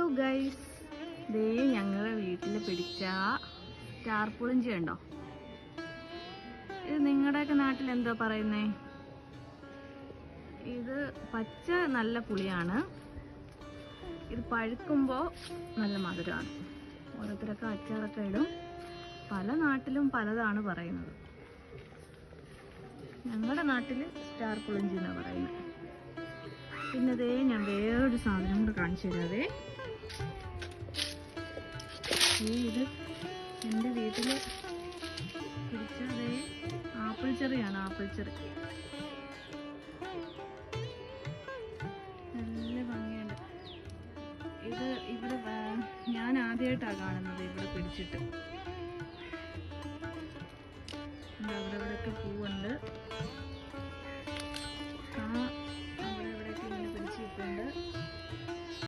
Hello guys, ദേ ഞങ്ങളെ വീട്ടിൽ പിടിച്ച സ്റ്റാർ പുളിഞ്ചി ഉണ്ടോ? ഇത് നിങ്ങളുടെയൊക്കെ നാട്ടിൽ എന്താ പറയുന്നേ? ഇത് പച്ച നല്ല പുളിയാണ്, ഇത് പഴുക്കുമ്പോൾ നല്ല മധുരമാണ്. ഓരോരുത്തരൊക്കെ അച്ചാറൊക്കെ ഇടും, പല നാട്ടിലും പലതാണ് പറയുന്നത്. ഞങ്ങളുടെ നാട്ടിൽ സ്റ്റാർ പുളിഞ്ചി എന്നാണ് പറയുന്നത്. പിന്നെ ദേ ഞാൻ വേറൊരു സാധനം കൂടെ കാണിച്ചു തരാവേ. ഇത് എൻ്റെ വീട്ടിൽ പിടിച്ചതേ ആപ്പിൾ ചെറിയാണ്. ആപ്പിൾ ചെറി നല്ല ഭംഗിയുണ്ട്. ഇത് ഇവിടെ ഞാൻ ആദ്യമായിട്ടാണ് കാണുന്നത്. ഇവിടെ പിടിച്ചിട്ട് അവിടെ ഇവിടെയൊക്കെ പൂവുണ്ട്.